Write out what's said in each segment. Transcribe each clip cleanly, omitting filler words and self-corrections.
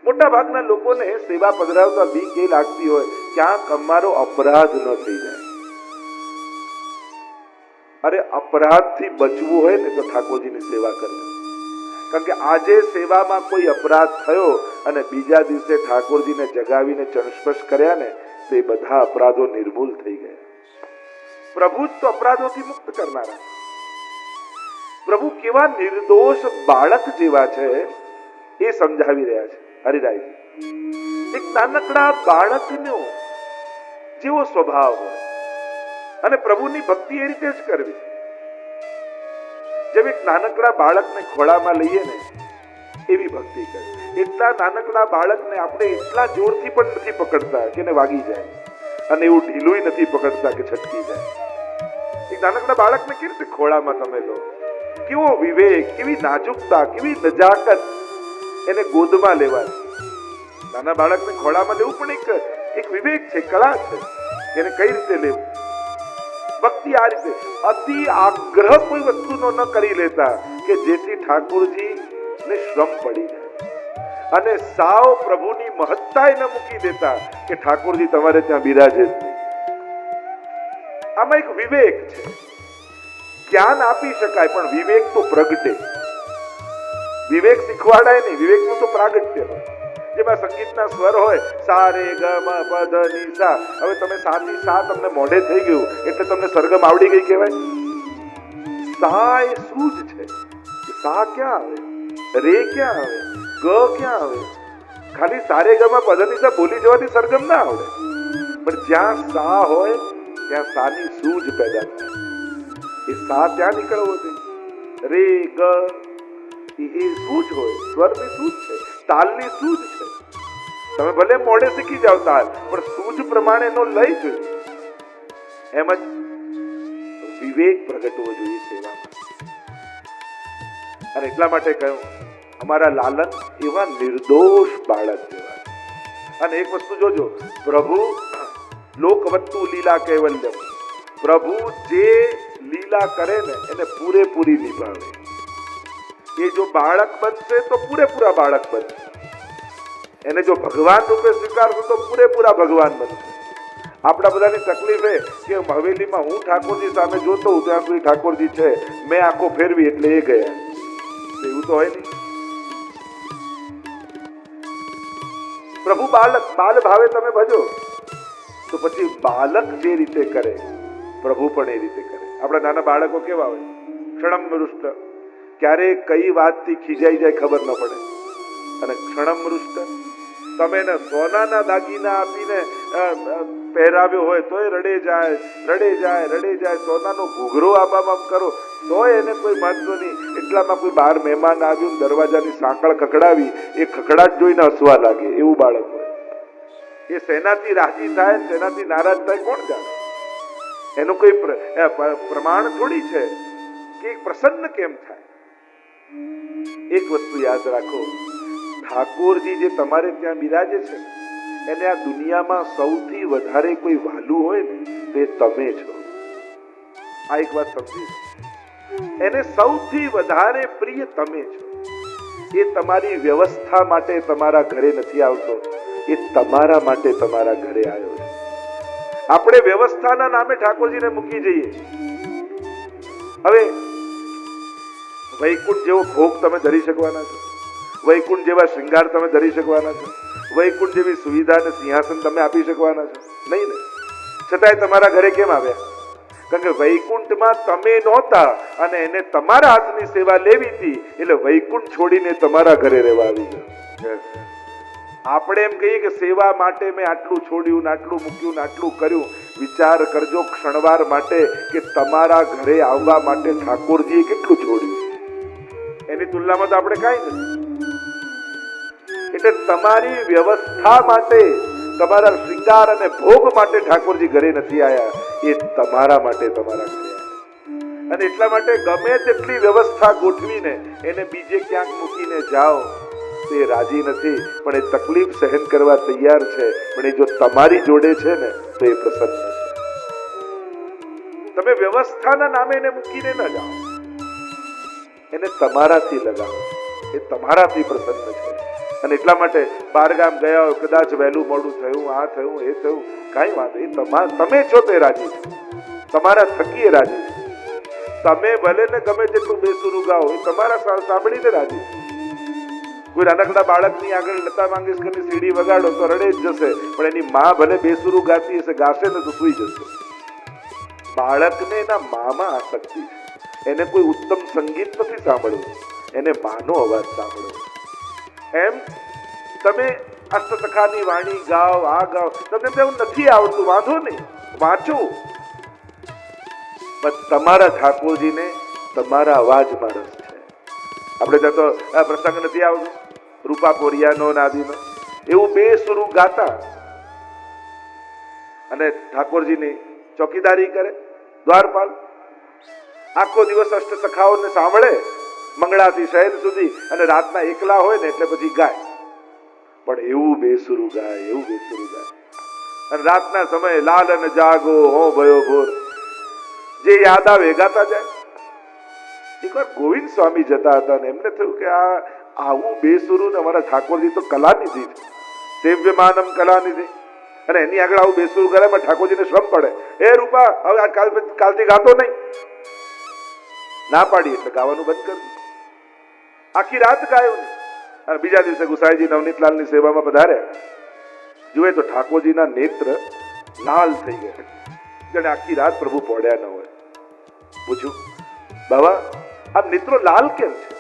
મોટા ભાગના લોકોને સેવા પધરાવતા બીક એ લાગતી હોય ક્યાંક અમારો અપરાધ ન થઈ જાય. અરે અપરાધથી બચવું હોય ને તો ઠાકોરજીની સેવા કરવી. કારણ કે આજે સેવામાં કોઈ અપરાધ થયો અને બીજા દિવસે ઠાકોરજીને જગાવીને ચણસ્પર્શ કર્યા ને તો એ બધા અપરાધો નિર્મૂલ થઈ ગયા. પ્રભુ જ તો અપરાધોથી મુક્ત કરનારા. પ્રભુ કેવા નિર્દોષ બાળક જેવા છે એ સમજાવી રહ્યા છે હરિરાયજી. એક નાનકડા બાળકનો જેવો સ્વભાવ હોય અને પ્રભુની ભક્તિ એ રીતે જ કરવી. જેમ એક નાનકડા બાળકને ખોળામાં લઈએ ને એવી ભક્તિ કરવી. એટલા નાનકડા બાળકને આપણે એટલા જોરથી પણ નથી પકડતા કે એને વાગી જાય અને એવું ઢીલું નથી પકડતા કે છટકી જાય. એક નાનકડા બાળકને કેવી રીતે ખોળામાં તમે લો, કેવો વિવેક, કેવી નાજુકતા, કેવી નજાકત એને ગોદમાં લેવાની. નાના બાળકને ખોળામાં લેવું પણ એક વિવેક છે, કળા છે એને કઈ રીતે લેવું. ભક્તિ આ રીતે અતિ આગ્રહ કોઈ વસ્તુનો ન કરી લેતા કે જેથી ઠાકોરજી ને શ્રમ પડી જાય અને સાવ પ્રભુની મહત્તા ન મૂકી દેતા કે ઠાકોરજી તમારે ત્યાં બિરાજે જ નહીં. આમાં એક વિવેક છે. જ્ઞાન આપી શકાય પણ વિવેક તો પ્રગટે. વિવેક શીખવાડાય નહીં, વિવેકનું તો પ્રાગટ્ય હોય. જેમાં સંગીતના સ્વર હોય સા રે ગ મ પ ધ ની સા. હવે તમે સા થી સા તમને મોઢે થઈ ગયું એટલે તમને સરગમ આવડી ગઈ કહેવાય. સા એ સૂજ છે. સા ક્યાં આવે, રે ક્યાં આવે, ગ ક્યાં આવે. ખાલી સારે ગ મ પ ધ ની સા બોલી જવાથી સરગમ ના આવડે, પણ જ્યાં સા હોય ત્યાં સાની સૂજ પેદા થાય. એ સા ત્યાં નીકળવો જોઈએ. રે ગ એ સૂજ હોય, સ્વરની સૂજ છે, તાલની સૂજ છે. તમે ભલે મોડે શીખી જાવ તાલ, પણ સૂજ પ્રમાણે નો લઈ જોઈએ. એમ જ વિવેક પ્રગટવો જોઈએ સેવામાં. અને એટલા માટે કહ્યું અમારા લાલન એવા નિર્દોષ બાળક જેવા. અને એક વસ્તુ જોજો, પ્રભુ લોકવત્તુ લીલા કૈવલ્યમ. પ્રભુ જે લીલા કરે ને એને પૂરેપૂરી નિભાવે. એ જો બાળક બનશે તો પૂરેપૂરા બાળક બનશે. એને જો ભગવાન રૂપે સ્વીકારશો તો પૂરેપૂરા ભગવાન બનશે. આપણા બધાની તકલીફ એ કે હવેલીમાં હું ઠાકોરજી સામે જોતો હું ત્યાં સુધી ઠાકોરજી છે, મેં આંખો ફેરવી એટલે એ ગયા. એવું તો હોય નહીં. પ્રભુ બાલ ભાવે તમે ભજો તો પછી બાલક જે રીતે કરે પ્રભુ પણ એ રીતે કરે. આપણા નાના બાળકો કેવા હોય, ક્ષણમ મૃષ્ટ, ક્યારે કઈ વાતથી ખીજાઈ જાય ખબર ન પડે. અને ક્ષણમ મૃષ્ટ તમે એને સોનાના દાગીના આપીને પહેરાવ્યો હોય તોય રડે જાય. સોનાનો ઘૂઘરો આપામાં કરો તોય એને કોઈ મહત્વ નહીં. એટલામાં કોઈ બહાર મહેમાન આવ્યું, દરવાજાની સાંકળ ખખડાવી, એ ખખડાટ જોઈને હસવા લાગે. એવું બાળક હોય. એ શેનાથી રાજી થાય, શેનાથી નારાજ થાય કોણ જાણે. એનું કોઈ પ્રમાણ થોડી છે કે પ્રસન્ન કેમ થાય. એક વસ્તુ યાદ રાખો, ઠાકોરજી જે તમારે ત્યાં બિરાજે છે એને આ દુનિયામાં સૌથી વધારે કોઈ વહાલું હોય ને તે તમે છો. આ એક વાત સમજી. એને સૌથી વધારે પ્રિય તમે છો. એ તમારી વ્યવસ્થા માટે તમારા ઘરે નથી આવતો, એ તમારા માટે તમારા ઘરે આવ્યો છે. આપણે વ્યવસ્થાના નામે ઠાકોરજીને મૂકી જઈએ. હવે વૈકુંઠ જેવો ભોગ તમે ધરી શકવાના છો, વૈકુંઠ જેવા શૃંગાર તમે ધરી શકવાના છો, વૈકુંઠ જેવી સુવિધા અને સિંહાસન તમે આપી શકવાના છો નહીં ને. છતાંય તમારા ઘરે કેમ આવ્યા? કારણ કે વૈકુંઠમાં તમે નહોતા અને એને તમારા હાથની સેવા લેવી હતી એટલે વૈકુંઠ છોડીને તમારા ઘરે રહેવા આવી ગયો. આપણે એમ કહીએ કે સેવા માટે મેં આટલું છોડ્યું ને આટલું મૂક્યું ને આટલું કર્યું. વિચાર કરજો ક્ષણવાર માટે કે તમારા ઘરે આવવા માટે ઠાકોરજીએ કેટલું છોડ્યું. એની તુલનામાં તો આપણે કાંઈ નથી. એટલે તમારી વ્યવસ્થા માટે, તમારા શૃંગાર અને ભોગ માટે ઠાકોરજી ઘરે નથી આવ્યા, એ તમારા માટે તમારા ઘરે આવ્યા. અને એટલા માટે ગમે તેટલી વ્યવસ્થા ગોઠવીને એને બીજે ક્યાંક મૂકીને જાઓ તે રાજી નથી, પણ એ તકલીફ સહન કરવા તૈયાર છે. પણ એ જો તમારી જોડે છે ને તો એ પ્રસન્ન છે. તમે વ્યવસ્થાના નામે એને મૂકીને ન જાઓ, એને તમારાથી લગાવો. એ તમારાથી પ્રસન્ન છે. અને એટલા માટે બહારગામ ગયા હોય, કદાચ વહેલું મોડું થયું, આ થયું, એ થયું, કાંઈ વાંધો નહીં, તમે છો તે રાજી છે, તમારા થકી એ રાજી છે. તમે ભલે ને ગમે તેટલું બેસુરું ગાઓ, એ તમારા સાંભળીને રાજી છે. કોઈ નાનકડા બાળકની આગળ લતા મંગેશકરની સીડી વગાડો તો રડે જ જશે, પણ એની માં ભલે બેસુરું ગાતી હશે, ગાશે ને તો સૂઈ જશે. બાળકને એના મામાં આસક્તિ છે. એને કોઈ ઉત્તમ સંગીત નથી સાંભળવું, એને માનો અવાજ સાંભળવો. એમ તમે અષ્ટસખાની વાણી ગાઓ, આ ગાઓ, તમને તેવું નથી આવડતું, વાંધો નહીં, વાંચો. બસ તમારા ઠાકોરજીને તમારા અવાજમાં રસ છે. આપણે ત્યાં તો આ પ્રસંગ નથી આવતો, રૂપા કોરિયાનો નાદીનો, એવું બેસુરું ગાતા અને ઠાકોરજીની ચોકીદારી કરે દ્વારપાલ. આખો દિવસ અષ્ટસખાઓને સાંભળે મંગળાથી શહેર સુધી, અને રાતના એકલા હોય ને એટલે પછી ગાય. પણ એવું બેસુરું ગાય, એવું બેસુરું ગાય. અને રાતના સમયે લાલ અને જાગો હો ભયો ભોર, જે યાદ આવે ગાતા જાય. એકવાર ગોવિંદ સ્વામી જતા હતા ને એમને થયું કે આ આવું બેસુરું ને અમારા ઠાકોરજી તો કલાનિધિ છે, સેવ્યમાનમ કલાનિધિ, અને એની આગળ આવું બેસુરું કરે પણ ઠાકોરજીને શ્રમ પડે. એ રૂપા હવે કાલથી ગાતો નહીં. ના પાડી એટલે ગાવાનું બંધ કર્યું. આખી રાત ગાયો નહીં. અને બીજા દિવસે ગુસાઈજી નવનીતલાલની સેવામાં પધાર્યા. જુએ તો ઠાકોરજીના નેત્ર લાલ થઈ ગયા, જેને આખી રાત પ્રભુ પોડ્યા ન હોય. પૂછ્યું, બાબા આ નેત્રો લાલ કેમ છે?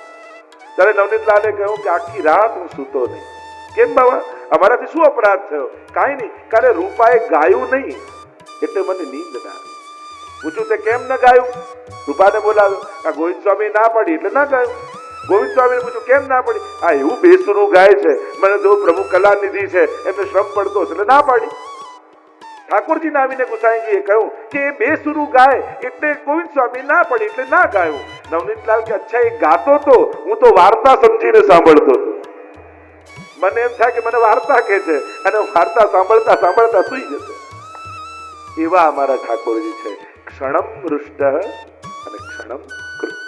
ત્યારે નવનીતલાલે કહ્યું કે આખી રાત હું સૂતો નહીં. કેમ બાબા, અમારાથી શું અપરાધ થયો? કાંઈ નહીં, કારણ રૂપાએ ગાયું નહીં એટલે મને નીંદ ના આવી. પૂછ્યું તે કેમ ન ગાયું? રૂપાને બોલાવ્યો. આ ગોવિંદ સ્વામી ના પાડી એટલે ના ગાયું. ગોવિંદ સ્વામીને પૂછ્યું કેમ ના પડી? આ એવું બેસુરું ગાય છે, મને તો પ્રભુ કલાનિધિ છે, એમને શ્રમ પડતો એટલે ના પાડી. ઠાકોરજીને આવીને ગુસાઈજીએ કહ્યું કે એ બેસુરું ગાય એટલે ગોવિંદ સ્વામી ના પડી એટલે ના ગાયું. નવનીતલાલ કે અચ્છા એ ગાતો તો, હું તો વાર્તા સમજીને સાંભળતો હતો. મને એમ થાય કે મને વાર્તા કહે છે, અને વાર્તા સાંભળતા સાંભળતા સૂઈ જશે. એવા અમારા ઠાકોરજી છે, ક્ષણમ રુષ્ટ અને ક્ષણમ કૃષ્ટ.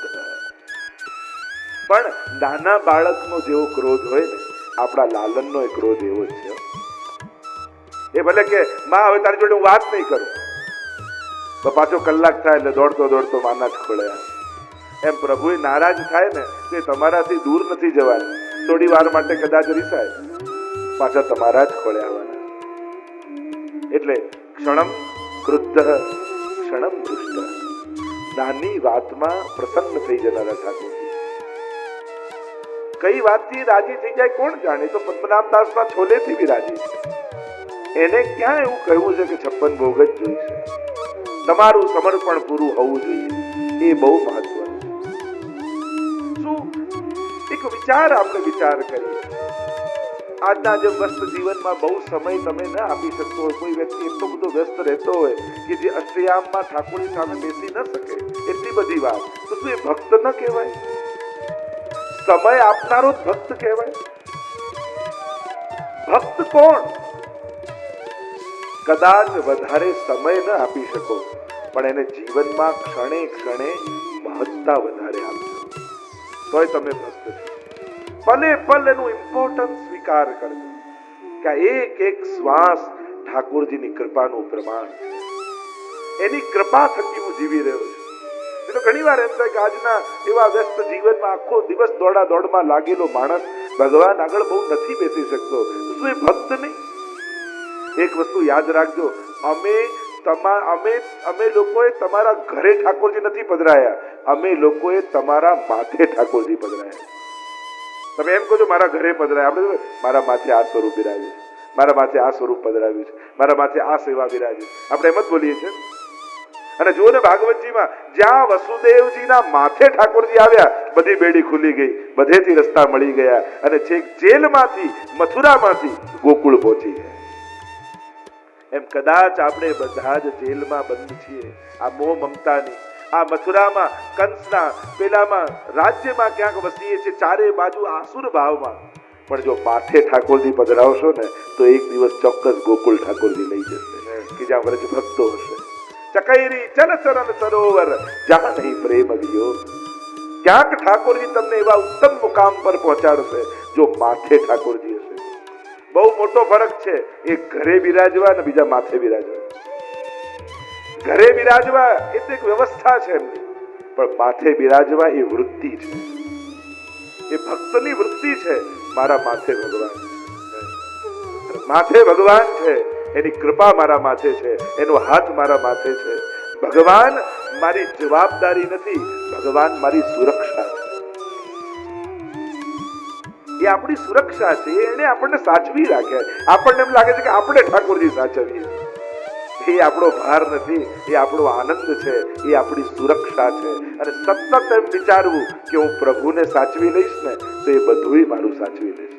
પણ નાના બાળકનો જેવો ક્રોધ હોય ને, આપણા લાલનનો એ ક્રોધ એવો જ છે. એ ભલે કે માં હવે તારી જોડે હું વાત નહીં કરું, તો પાછો કલાક થાય એટલે દોડતો દોડતો માના જ ખોળે. એમ પ્રભુ નારાજ થાય ને તો એ તમારાથી દૂર નથી જવાના. થોડી વાર માટે કદાચ રીસાય, પાછા તમારા જ ખોળે આવવાના. એટલે ક્ષણમ ક્રુદ્ધ ક્ષણમ દુષ્ટ. નાની વાતમાં પ્રસન્ન થઈ જનારા ઠાકોરજી. કઈ વાતથી રાજી થઈ જાય કોણ જાણે? તો પદ્મનાભદાસના છોલેથી બી રાજી છે. એને ક્યાં એવું કહ્યું છે કે 56 ભોગ જ જોઈશે, તમારું સમર્પણ પૂરું હોવું જોઈએ. એ બહુ મહત્વનું છે. શું એક વિચાર આપણે વિચાર કરીએ. આજના જે વ્યસ્ત જીવનમાં બહુ સમય તમે ન આપી શકતો હોય, કોઈ વ્યક્તિ એટલો બધો વ્યસ્ત રહેતો હોય કે જે અષ્ટયામમાં ઠાકોરજી સામે બેસી ન શકે, એટલી બધી વાત, તો શું એ ભક્ત ન કહેવાય? સમય આપનારો જ ભક્ત કહેવાય. ભક્ત કોણ? કદાચ વધારે સમય ન આપી શકો, પણ એને જીવનમાં ક્ષણે ક્ષણે મહત્તા વધારે આપજો, તોય તમે ભક્ત છો. પલે પલ એનું ઇમ્પોર્ટન્સ સ્વીકાર કરજો કે એક એક શ્વાસ ઠાકોરજીની કૃપાનું પ્રમાણ છે. એની કૃપા થકી હું જીવી રહ્યો છું. તો ઘણી વાર એમ થાય કે આજના એવા વ્યસ્ત જીવનમાં આખો દિવસ દોડા દોડમાં લાગેલો માણસ ભગવાન આગળ બહુ નથી બેસી શકતો. શું એ ભક્ત નહીં? એક વસ્તુ યાદ રાખજો, અમે લોકોએ તમારા ઘરે ઠાકોરજી નથી પધરાયા, અમે લોકોએ તમારા માથે ઠાકોરજી પધરાયા. તમે એમ કહો છો મારા ઘરે પધરાયા, આપણે મારા માથે આ સ્વરૂપ બિરાજ્યું છે, મારા માથે આ સ્વરૂપ પધરાવ્યું છે, મારા માથે આ સેવા બિરાજી, આપણે એમ જ બોલીએ છીએ. અને જુઓ ને ભાગવતજીમાં જ્યાં વસુદેવજીના માથે ઠાકોરજી આવ્યા, બધી બેડી ખુલી ગઈ, બધેથી રસ્તા મળી ગયા, અને છેક જેલમાંથી મથુરામાંથી ગોકુળ પહોંચી ગયા. એમ કદાચ આપણે બધા જ જેલમાં બંધ છીએ, આ મોહ મમતાની, આ મથુરામાં કંસના પેલામાં રાજ્યમાં ક્યાંક વસીએ છીએ, ચારે બાજુ આસુર ભાવમાં. પણ જો માથે ઠાકોરજી પધરાવશો ને તો એક દિવસ ચોક્કસ ગોકુળ ઠાકોરજી લઈ જશે કે જ્યાં વ્રજ ભક્તો હશે. ચકૈરી ચલ ચરણ સરોવર જ્યાં નહીં પ્રેમ વિયોગ. ક્યાંક ઠાકોરજી તમને એવા ઉત્તમ મુકામ પર પહોંચાડશે જો માથે ઠાકોરજી હશે. બહુ મોટો ફરક છે એક ઘરે બિરાજવા અને બીજા માથે બિરાજવા. ઘરે બિરાજવા એ તો એક વ્યવસ્થા છે એમની, પણ માથે બિરાજવા એ વૃત્તિ છે, એ ભક્તની વૃત્તિ છે. મારા માથે ભગવાન છે, માથે ભગવાન છે, એની કૃપા મારા માથે છે, એનો હાથ મારા માથે છે. ભગવાન મારી જવાબદારી નથી, ભગવાન મારી સુરક્ષા છે. એ આપણી સુરક્ષા છે, એને આપણને સાચવી રાખે. આપણને એમ લાગે છે કે આપણે ઠાકોરજી સાચવીએ. એ આપણો ભાર નથી, એ આપણો આનંદ છે, એ આપણી સુરક્ષા છે. અને સતત એમ વિચારવું કે હું પ્રભુને સાચવી લઈશ ને તો એ બધુંય મારું સાચવી લઈશ.